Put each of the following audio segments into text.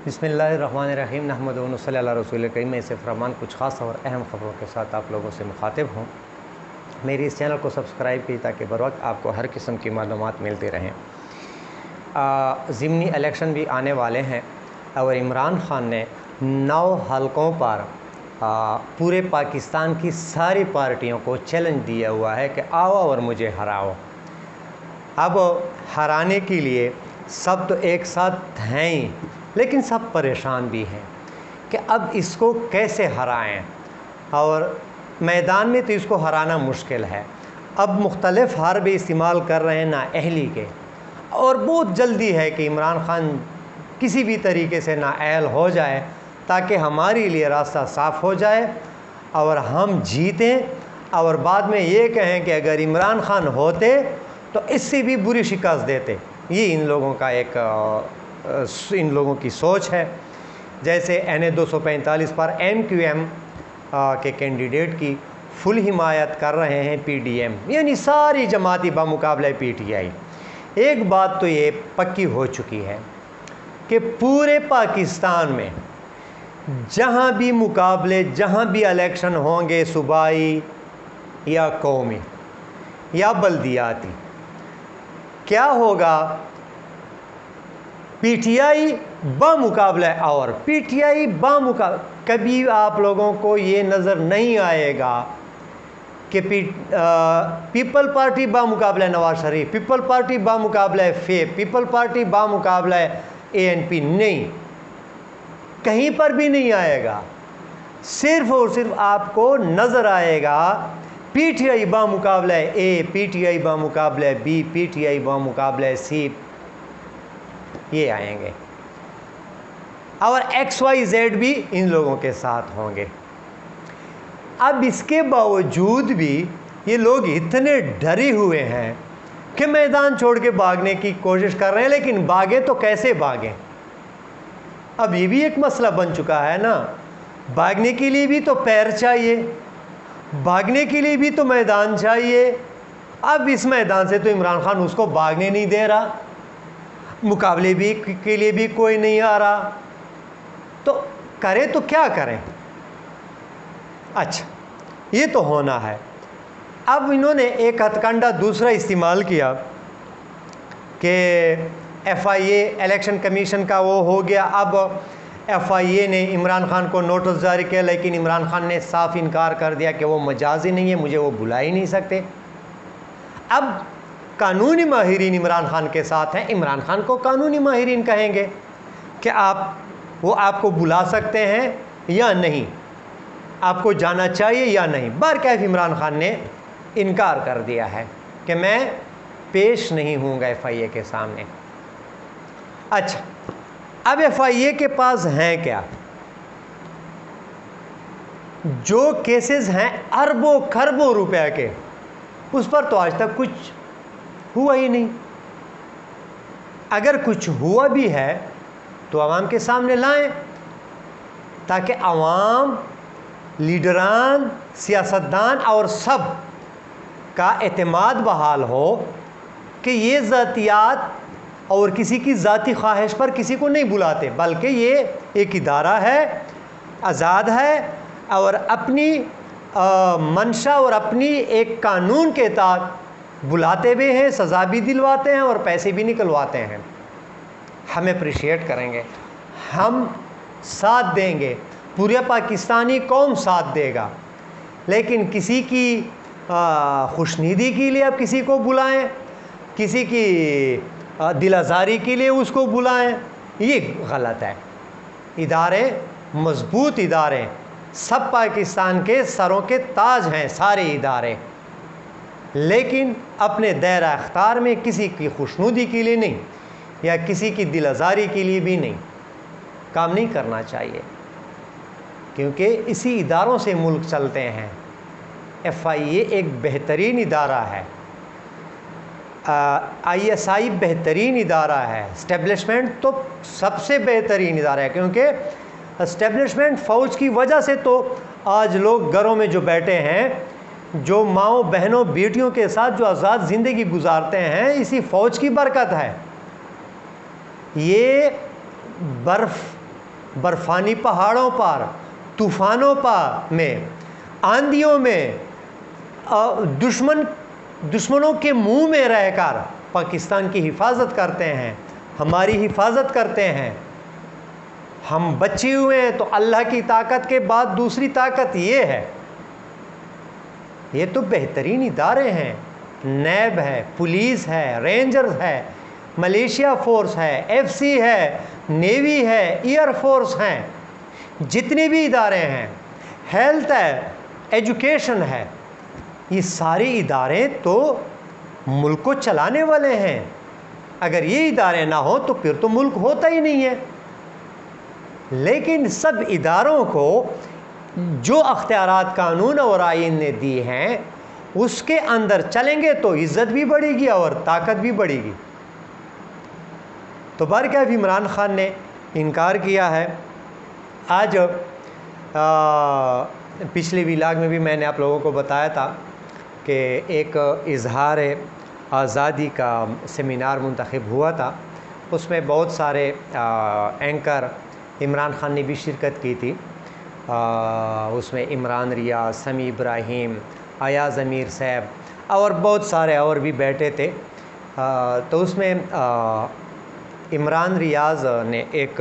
बिस्मिल्लाहिर्रहमानिर्रहीम नहमदुहु व नसल्ली अला रसूलिल करीम। मैं सिर्फ रहमान कुछ ख़ास और अहम ख़बरों के साथ आप लोगों से मुखातिब हूँ। मेरी इस चैनल को सब्सक्राइब कीजिए ताकि बर वक्त आपको हर किस्म की मालूमात मिलती रहें। ज़िमनी इलेक्शन भी आने वाले हैं और इमरान ख़ान ने 9 हलकों पर पूरे पाकिस्तान की सारी पार्टियों को चैलेंज दिया हुआ है कि आओ और मुझे हराओ। अब हराने के लिए सब तो एक साथ हैं ही, लेकिन सब परेशान भी हैं कि अब इसको कैसे हराएं। और मैदान में तो इसको हराना मुश्किल है। अब मुख्तलिफ़ हरबे इस्तेमाल कर रहे हैं नाअहली के, और बहुत जल्दी है कि इमरान ख़ान किसी भी तरीके से नाअहल हो जाए ताकि हमारे लिए रास्ता साफ़ हो जाए और हम जीतें। और बाद में ये कहें कि अगर इमरान ख़ान होते तो इससे भी बुरी शिकस्त देते। ये इन लोगों का इन लोगों की सोच है। जैसे NA 245 पर MQM के कैंडिडेट की फुल हिमायत कर रहे हैं PDM, यानी सारी जमाती बामुकाबले PTI। एक बात तो ये पक्की हो चुकी है कि पूरे पाकिस्तान में जहाँ भी मुकाबले, जहाँ भी इलेक्शन होंगे, सूबाई या कौमी या बल्दियाती, क्या होगा, PTI बामुकाबला और PTI बामुकाबला। कभी आप लोगों को ये नज़र नहीं आएगा कि पीपल पार्टी बामुकाबला नवाज शरीफ, पीपल पार्टी बामुकाबला फेब, पीपल पार्टी बामुकाबला ANP। नहीं, कहीं पर भी नहीं आएगा। सिर्फ और सिर्फ आपको नज़र आएगा PTI बामुकाबला A, PTI बामुकाबला B, PTI बामुकाबला C, ये आएंगे। और XYZ भी इन लोगों के साथ होंगे। अब इसके बावजूद भी ये लोग इतने डरे हुए हैं कि मैदान छोड़ के भागने की कोशिश कर रहे हैं, लेकिन भागे तो कैसे भागें। अब ये भी एक मसला बन चुका है ना, भागने के लिए भी तो पैर चाहिए, भागने के लिए भी तो मैदान चाहिए। अब इस मैदान से तो इमरान ख़ान उसको भागने नहीं दे रहा, मुकाबले भी के लिए भी कोई नहीं आ रहा, तो करें तो क्या करें। अच्छा, ये तो होना है। अब इन्होंने एक हथकंडा दूसरा इस्तेमाल किया कि FIA इलेक्शन कमीशन का वो हो गया। अब FIA ने इमरान ख़ान को नोटिस जारी किया, लेकिन इमरान ख़ान ने साफ इनकार कर दिया कि वो मजाजी नहीं है, मुझे वो बुला ही नहीं सकते। अब कानूनी माहिरीन इमरान ख़ान के साथ हैं, इमरान ख़ान को कानूनी माहिरीन कहेंगे कि वो आपको बुला सकते हैं या नहीं, आपको जाना चाहिए या नहीं। बहरकैफ इमरान ख़ान ने इनकार कर दिया है कि मैं पेश नहीं होऊंगा FIA के सामने। अच्छा, अब FIA के पास हैं क्या? जो केसेस हैं अरबों खरबों रुपए के, उस पर तो आज तक कुछ हुआ ही नहीं। अगर कुछ हुआ भी है तो आवाम के सामने लाएं ताकि आवाम, लीडरान, सियासतदान और सब का एतमाद बहाल हो कि ये ज़ातियात और किसी की ज़ाती ख्वाहिश पर किसी को नहीं बुलाते, बल्कि ये एक इदारा है, आज़ाद है और अपनी मंशा और अपनी एक कानून के तहत बुलाते भी हैं, सज़ा भी दिलवाते हैं और पैसे भी निकलवाते हैं। हम अप्रिशिएट करेंगे, हम साथ देंगे, पूरे पाकिस्तानी कौम साथ देगा। लेकिन किसी की खुशनुदी के लिए आप किसी को बुलाएं, किसी की दिल आज़ारी के लिए उसको बुलाएं, ये गलत है। इदारे मजबूत इदारे, सब पाकिस्तान के सरों के ताज हैं सारे इदारे, लेकिन अपने दायरा अख्तार में किसी की खुशनुदी के लिए नहीं या किसी की दिल आज़ारी के लिए भी नहीं काम नहीं करना चाहिए, क्योंकि इसी इदारों से मुल्क चलते हैं। FIA एक बेहतरीन इदारा है, ISI बेहतरीन इदारा है, इस्टेब्लिशमेंट तो सबसे बेहतरीन इदारा है, क्योंकि इस्टेब्लिशमेंट फ़ौज की वजह से तो आज लोग घरों में जो बैठे हैं, जो माँओं बहनों बेटियों के साथ जो आज़ाद ज़िंदगी गुजारते हैं, इसी फ़ौज की बरकत है। ये बर्फ़ बर्फानी पहाड़ों पर, तूफ़ानों पर में, आंधियों में, दुश्मनों के मुंह में रहकर पाकिस्तान की हिफाजत करते हैं, हमारी हिफाजत करते हैं। हम बचे हुए हैं तो अल्लाह की ताकत के बाद दूसरी ताकत ये है। ये तो बेहतरीन इदारे हैं, नैब है, पुलिस है, रेंजर्स है, मलेशिया फोर्स है, एफसी है, नेवी है, एयर फोर्स हैं, जितने भी इदारे हैं, हेल्थ है, एजुकेशन है, ये सारे इदारे तो मुल्क को चलाने वाले हैं। अगर ये इदारे ना हो तो फिर तो मुल्क होता ही नहीं है। लेकिन सब इदारों को जो अख्तियारात कानून और आइन ने दी हैं उसके अंदर चलेंगे तो इज़्ज़त भी बढ़ेगी और ताकत भी बढ़ेगी। तो बहरकैफ इमरान खान ने इनकार किया है। आज पिछले व्लॉग में भी मैंने आप लोगों को बताया था कि एक इजहार आज़ादी का सेमिनार मुंतखब हुआ था, उसमें बहुत सारे एंकर इमरान खान ने भी शिरकत की थी। उसमें इमरान रियाज, समी इब्राहिम, अयाज़ अमीर साहब और बहुत सारे और भी बैठे थे। तो उसमें इमरान रियाज ने एक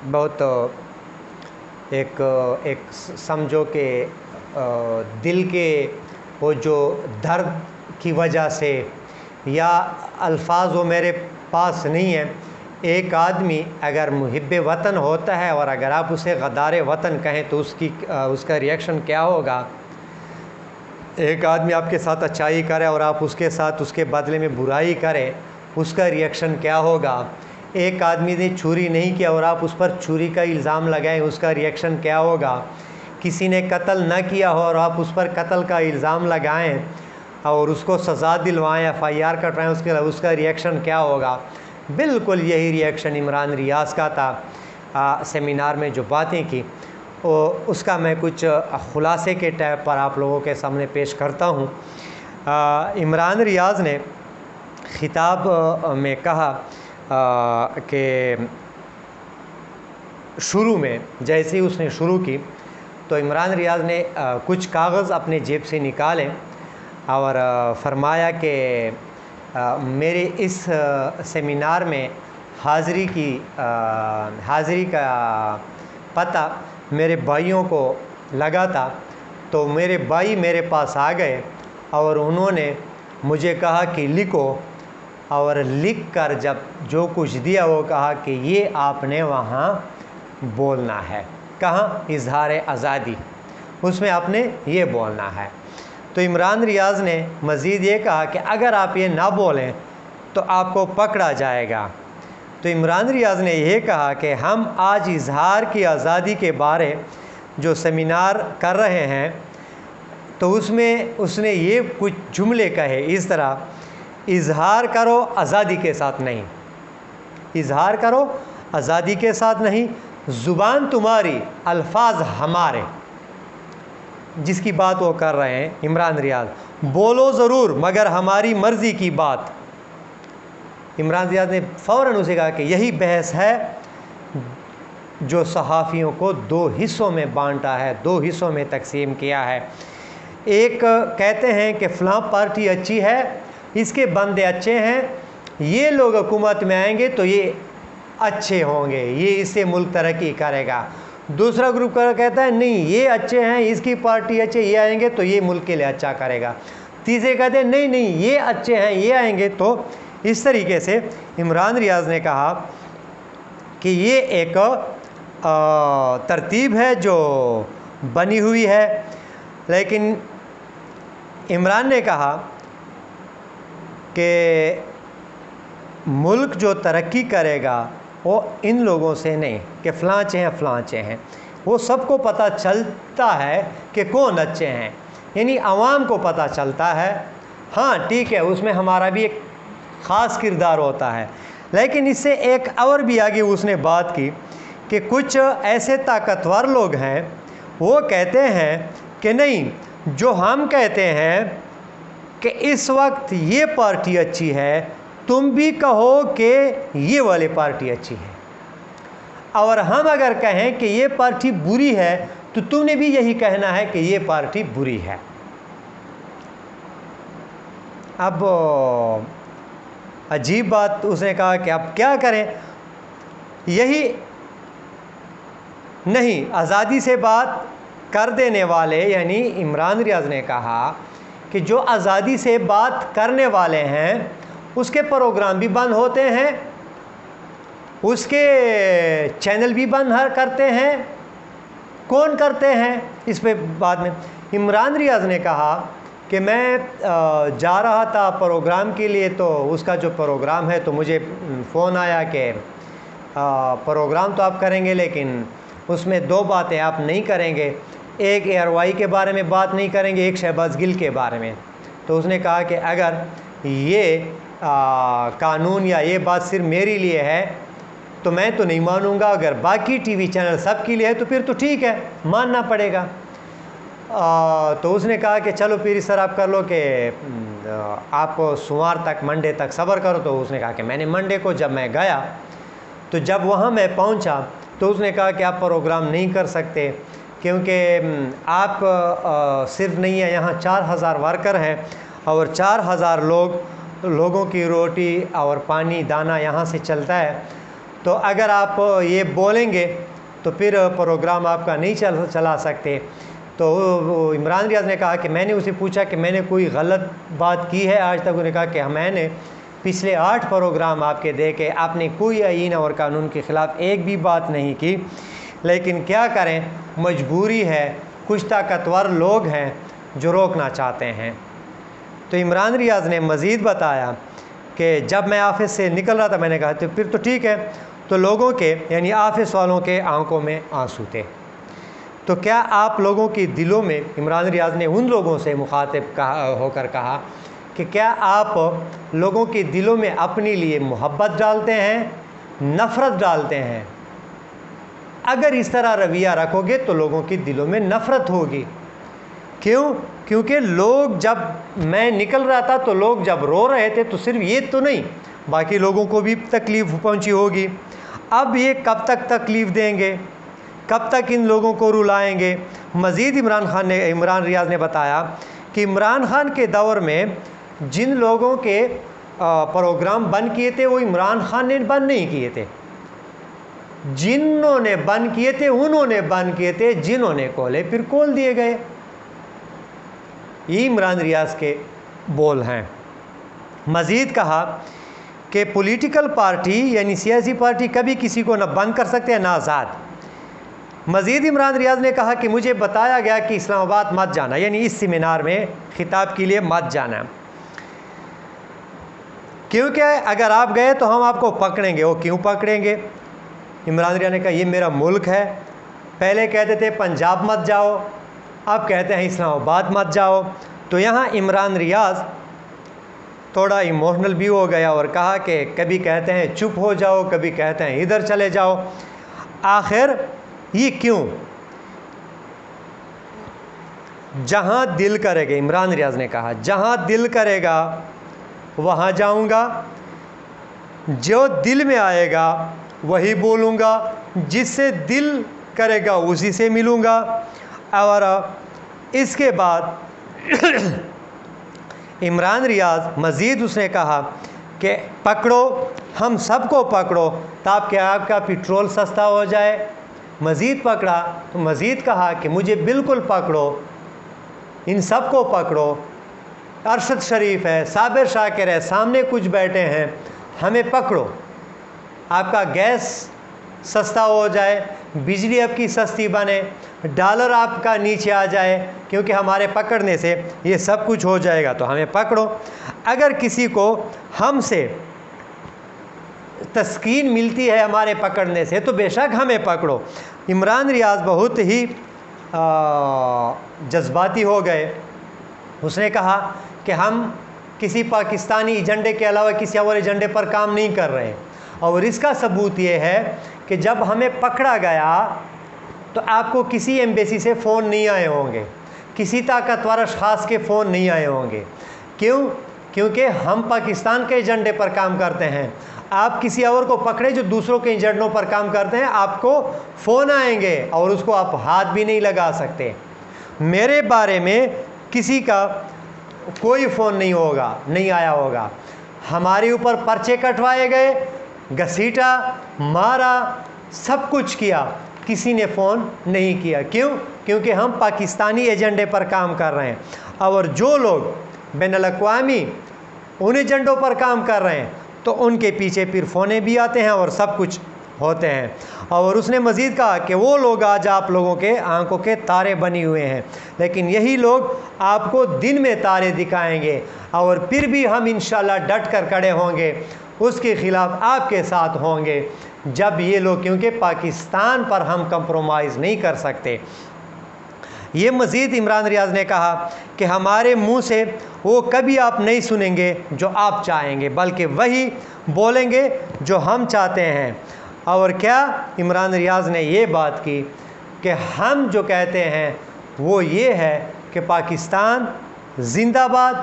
बहुत एक समझो कि दिल के वो जो दर्द की वजह से, या अल्फाज वो मेरे पास नहीं है, एक आदमी अगर मुहिब्बे वतन होता है और अगर आप उसे गदारे वतन कहें तो उसका रिएक्शन क्या होगा। एक आदमी आपके साथ अच्छाई करे और आप उसके साथ उसके बदले में बुराई करें, उसका रिएक्शन क्या होगा। एक आदमी ने चोरी नहीं किया और आप उस पर चोरी का इल्ज़ाम लगाएं, उसका रिएक्शन क्या होगा। किसी ने कत्ल न किया हो और आप उस पर कत्ल का इल्ज़ाम लगाएं और उसको सज़ा दिलवाएं, FIR कटवाएं, उसका रिएक्शन क्या होगा। बिल्कुल यही रिएक्शन इमरान रियाज का था। सेमिनार में जो बातें की उसका मैं कुछ ख़ुलासे के टाइप पर आप लोगों के सामने पेश करता हूँ। इमरान रियाज ने ख़िताब में कहा कि शुरू में जैसे ही उसने शुरू की तो इमरान रियाज ने कुछ कागज़ अपने जेब से निकाले और फरमाया कि मेरे इस सेमिनार में हाज़िरी का पता मेरे भाइयों को लगा था। तो मेरे भाई मेरे पास आ गए और उन्होंने मुझे कहा कि लिखो, और लिख कर जब जो कुछ दिया वो कहा कि ये आपने वहाँ बोलना है। कहाँ? इजहार आज़ादी, उसमें आपने ये बोलना है। तो इमरान रियाज ने मज़ीद ये कहा कि अगर आप ये ना बोलें तो आपको पकड़ा जाएगा। तो इमरान रियाज ने यह कहा कि हम आज इजहार की आज़ादी के बारे जो सेमिनार कर रहे हैं तो उसमें उसने ये कुछ जुमले कहे इस तरह, इजहार करो आज़ादी के साथ नहीं, इजहार करो आज़ादी के साथ नहीं, ज़ुबान तुम्हारी अल्फाज हमारे, जिसकी बात वो कर रहे हैं इमरान रियाज। बोलो ज़रूर मगर हमारी मर्ज़ी की बात। इमरान रियाज ने फ़ौरन उसे कहा कि यही बहस है जो सहाफ़ियों को दो हिस्सों में बांटा है, दो हिस्सों में तकसीम किया है। एक कहते हैं कि फ़लाँ पार्टी अच्छी है, इसके बंदे अच्छे हैं, ये लोग हुकूमत में आएंगे तो ये अच्छे होंगे, ये इससे मुल्क तरक्की करेगा। दूसरा ग्रुप कहता है नहीं ये अच्छे हैं, इसकी पार्टी अच्छे, ये आएंगे तो ये मुल्क के लिए अच्छा करेगा। तीसरे कहते हैं नहीं नहीं ये अच्छे हैं, ये आएंगे तो। इस तरीके से इमरान रियाज ने कहा कि ये एक तरतीब है जो बनी हुई है। लेकिन इमरान ने कहा कि मुल्क जो तरक्की करेगा वो इन लोगों से नहीं कि फ़लाँचे हैं फ़लाँचे हैं, वो सबको पता चलता है कि कौन अच्छे हैं, यानी आवाम को पता चलता है। हाँ ठीक है, उसमें हमारा भी एक ख़ास किरदार होता है। लेकिन इससे एक और भी आगे उसने बात की कि कुछ ऐसे ताकतवर लोग हैं वो कहते हैं कि नहीं, जो हम कहते हैं कि इस वक्त ये पार्टी अच्छी है, तुम भी कहो कि ये वाली पार्टी अच्छी है। اور ہم اگر کہیں کہ یہ پارٹی بری ہے تو تم نے بھی یہی کہنا ہے کہ یہ پارٹی بری ہے۔ اب عجیب بات اس نے کہا کہ اب کیا کریں؟ یہی نہیں، آزادی سے بات کر دینے والے یعنی عمران ریاض نے کہا کہ جو آزادی سے بات کرنے والے ہیں اس کے پروگرام بھی بند ہوتے ہیں، اس کے چینل بھی بند کرتے ہیں۔ کون کرتے ہیں؟ اس پہ بعد میں عمران ریاض نے کہا کہ میں جا رہا تھا پروگرام کے لیے، تو اس کا جو پروگرام ہے تو مجھے فون آیا کہ پروگرام تو آپ کریں گے لیکن اس میں 2 باتیں آپ نہیں کریں گے، ایک ایئر وائی کے بارے میں بات نہیں کریں گے، ایک شہباز گل کے بارے میں۔ تو اس نے کہا کہ اگر یہ قانون یا یہ بات صرف میرے لیے ہے تو میں تو نہیں مانوں گا، اگر باقی ٹی وی چینل سب کے لیے ہے تو پھر تو ٹھیک ہے، ماننا پڑے گا۔ تو اس نے کہا کہ چلو پھر اس طرح آپ کر لو کہ آپ سوموار تک منڈے تک صبر کرو۔ تو اس نے کہا کہ میں نے منڈے کو جب میں گیا تو جب وہاں میں پہنچا تو اس نے کہا کہ آپ پروگرام نہیں کر سکتے کیونکہ آپ صرف نہیں ہے، یہاں 4000 ورکر ہیں اور 4000 لوگوں کی روٹی اور پانی دانہ یہاں سے چلتا ہے، تو اگر آپ یہ بولیں گے تو پھر پروگرام آپ کا نہیں چلا سکتے۔ تو عمران ریاض نے کہا کہ میں نے اسے پوچھا کہ میں نے کوئی غلط بات کی ہے آج تک؟ انہوں نے کہا کہ میں نے پچھلے 8 پروگرام آپ کے دیکھے، آپ نے کوئی آئین اور قانون کے خلاف ایک بھی بات نہیں کی، لیکن کیا کریں، مجبوری ہے، کچھ طاقتور لوگ ہیں جو روکنا چاہتے ہیں۔ تو عمران ریاض نے مزید بتایا کہ جب میں آفس سے نکل رہا تھا میں نے کہا تو پھر تو ٹھیک ہے، تو لوگوں کے یعنی آفس والوں کے آنکھوں میں آنسو تھے۔ تو کیا آپ لوگوں کی دلوں میں، عمران ریاض نے ان لوگوں سے مخاطب ہو کر کہا کہ کیا آپ لوگوں کے دلوں میں اپنے لیے محبت ڈالتے ہیں، نفرت ڈالتے ہیں؟ اگر اس طرح رویہ رکھو گے تو لوگوں کے دلوں میں نفرت ہوگی۔ کیوں؟ کیونکہ لوگ جب میں نکل رہا تھا تو لوگ جب رو رہے تھے تو صرف یہ تو نہیں، باقی لوگوں کو بھی تکلیف پہنچی ہوگی۔ اب یہ کب تک تکلیف دیں گے؟ کب تک ان لوگوں کو رلائیں گے؟ مزید عمران ریاض نے بتایا کہ عمران خان کے دور میں جن لوگوں کے پروگرام بند کیے تھے وہ عمران خان نے بند نہیں کیے تھے، جنہوں نے بند کیے تھے انہوں نے بند کیے تھے، جنہوں نے کھولے پھر کھول دیے گئے۔ یہ عمران ریاض کے بول ہیں۔ مزید کہا کہ پولیٹیکل پارٹی یعنی سیاسی پارٹی کبھی کسی کو نہ بند کر سکتے ہیں نہ آزاد۔ مزید عمران ریاض نے کہا کہ مجھے بتایا گیا کہ اسلام آباد مت جانا، یعنی اس سیمینار میں خطاب کے لیے مت جانا، کیونکہ اگر آپ گئے تو ہم آپ کو پکڑیں گے۔ وہ کیوں پکڑیں گے؟ عمران ریاض نے کہا یہ میرا ملک ہے، پہلے کہتے تھے پنجاب مت جاؤ، اب کہتے ہیں اسلام آباد مت جاؤ۔ تو یہاں عمران ریاض تھوڑا ایموشنل بھی ہو گیا اور کہا کہ کبھی کہتے ہیں چپ ہو جاؤ، کبھی کہتے ہیں ادھر چلے جاؤ، آخر یہ کیوں؟ جہاں دل کرے گا، عمران ریاض نے کہا جہاں دل کرے گا وہاں جاؤں گا، جو دل میں آئے گا وہی بولوں گا، جس سے دل کرے گا اسی سے ملوں گا۔ اور اس کے بعد عمران ریاض مزید اس نے کہا کہ پکڑو، ہم سب کو پکڑو تاکہ آپ کا پیٹرول سستا ہو جائے۔ مزید پکڑا تو مزید کہا کہ مجھے بالکل پکڑو، ان سب کو پکڑو، ارشد شریف ہے، صابر شاکر ہے، سامنے کچھ بیٹھے ہیں، ہمیں پکڑو، آپ کا گیس سستا ہو جائے، بجلی آپ کی سستی بنے، ڈالر آپ کا نیچے آ جائے، کیونکہ ہمارے پکڑنے سے یہ سب کچھ ہو جائے گا، تو ہمیں پکڑو۔ اگر کسی کو ہم سے تسکین ملتی ہے ہمارے پکڑنے سے تو بے شک ہمیں پکڑو۔ عمران ریاض بہت ہی جذباتی ہو گئے۔ اس نے کہا کہ ہم کسی پاکستانی ایجنڈے کے علاوہ کسی اور ایجنڈے پر کام نہیں کر رہے، اور اس کا ثبوت یہ ہے کہ جب ہمیں پکڑا گیا تو آپ کو کسی ایمبیسی سے فون نہیں آئے ہوں گے، کسی طاقتور اشخاص کے فون نہیں آئے ہوں گے۔ کیوں؟ کیونکہ ہم پاکستان کے ایجنڈے پر کام کرتے ہیں، آپ کسی اور کو پکڑے جو دوسروں کے ایجنڈوں پر کام کرتے ہیں، آپ کو فون آئیں گے اور اس کو آپ ہاتھ بھی نہیں لگا سکتے۔ میرے بارے میں کسی کا کوئی فون نہیں آیا ہوگا۔ ہمارے اوپر پرچے کٹوائے گئے، گھسیٹا، مارا، سب کچھ کیا، کسی نے فون نہیں کیا۔ کیوں؟ کیونکہ ہم پاکستانی ایجنڈے پر کام کر رہے ہیں، اور جو لوگ بین الاقوامی ان ایجنڈوں پر کام کر رہے ہیں تو ان کے پیچھے پھر فونے بھی آتے ہیں اور سب کچھ ہوتے ہیں۔ اور اس نے مزید کہا کہ وہ لوگ آج آپ لوگوں کے آنکھوں کے تارے بنی ہوئے ہیں، لیکن یہی لوگ آپ کو دن میں تارے دکھائیں گے، اور پھر بھی ہم انشاءاللہ ڈٹ کر کھڑے ہوں گے، اس کے خلاف آپ کے ساتھ ہوں گے جب یہ لوگ، کیونکہ پاکستان پر ہم کمپرومائز نہیں کر سکتے۔ یہ مزید عمران ریاض نے کہا کہ ہمارے منہ سے وہ کبھی آپ نہیں سنیں گے جو آپ چاہیں گے، بلکہ وہی بولیں گے جو ہم چاہتے ہیں۔ اور کیا عمران ریاض نے یہ بات کی کہ ہم جو کہتے ہیں وہ یہ ہے کہ پاکستان زندہ باد،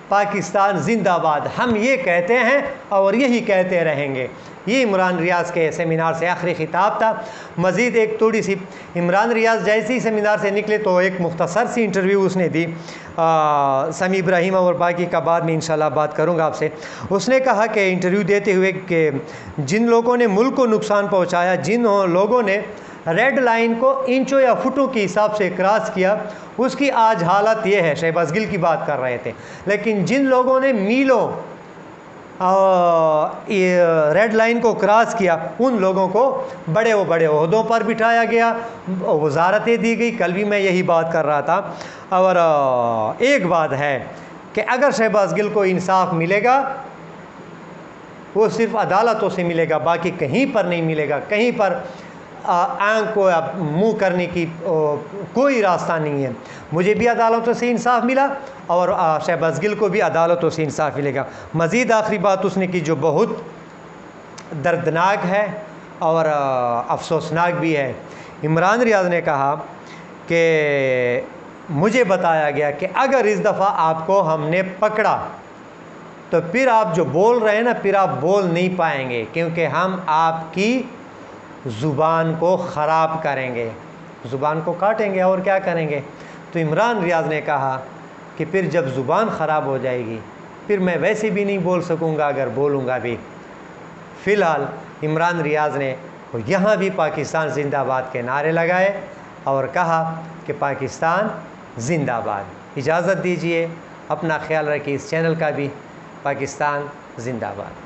پاکستان زندہ باد، ہم یہ کہتے ہیں اور یہی کہتے رہیں گے۔ یہ عمران ریاض کے سیمینار سے آخری خطاب تھا۔ مزید ایک تھوڑی سی، عمران ریاض جیسے ہی سیمینار سے نکلے تو ایک مختصر سی انٹرویو اس نے دی، سمیع ابراہیم اور باقی کا بعد میں انشاءاللہ بات کروں گا آپ سے۔ اس نے کہا کہ انٹرویو دیتے ہوئے کہ جن لوگوں نے ملک کو نقصان پہنچایا، جن لوگوں نے ریڈ لائن کو انچوں یا فٹوں کے حساب سے کراس کیا، اس کی آج حالت یہ ہے۔ شہباز گل کی بات کر رہے تھے، لیکن جن لوگوں نے میلوں ریڈ لائن کو کراس کیا، ان لوگوں کو بڑے عہدوں پر بٹھایا گیا، وزارتیں دی گئی۔ کل بھی میں یہی بات کر رہا تھا۔ اور ایک بات ہے کہ اگر شہباز گل کو انصاف ملے گا، وہ صرف عدالتوں سے ملے گا، باقی کہیں پر نہیں ملے گا۔ کہیں پر آنکھ کو منہ کرنے کی کوئی راستہ نہیں ہے۔ مجھے بھی عدالتوں سے انصاف ملا اور شہباز گل کو بھی عدالتوں سے انصاف ملے گا۔ مزید آخری بات اس نے کی جو بہت دردناک ہے اور افسوسناک بھی ہے۔ عمران ریاض نے کہا کہ مجھے بتایا گیا کہ اگر اس دفعہ آپ کو ہم نے پکڑا تو پھر آپ جو بول رہے ہیں نا، پھر آپ بول نہیں پائیں گے، کیونکہ ہم آپ کی زبان کو خراب کریں گے، زبان کو کاٹیں گے اور کیا کریں گے۔ تو عمران ریاض نے کہا کہ پھر جب زبان خراب ہو جائے گی پھر میں ویسے بھی نہیں بول سکوں گا اگر بولوں گا بھی۔ فی الحال عمران ریاض نے یہاں بھی پاکستان زندہ باد کے نعرے لگائے اور کہا کہ پاکستان زندہ باد۔ اجازت دیجیے، اپنا خیال رکھیے، اس چینل کا بھی۔ پاکستان زندہ باد۔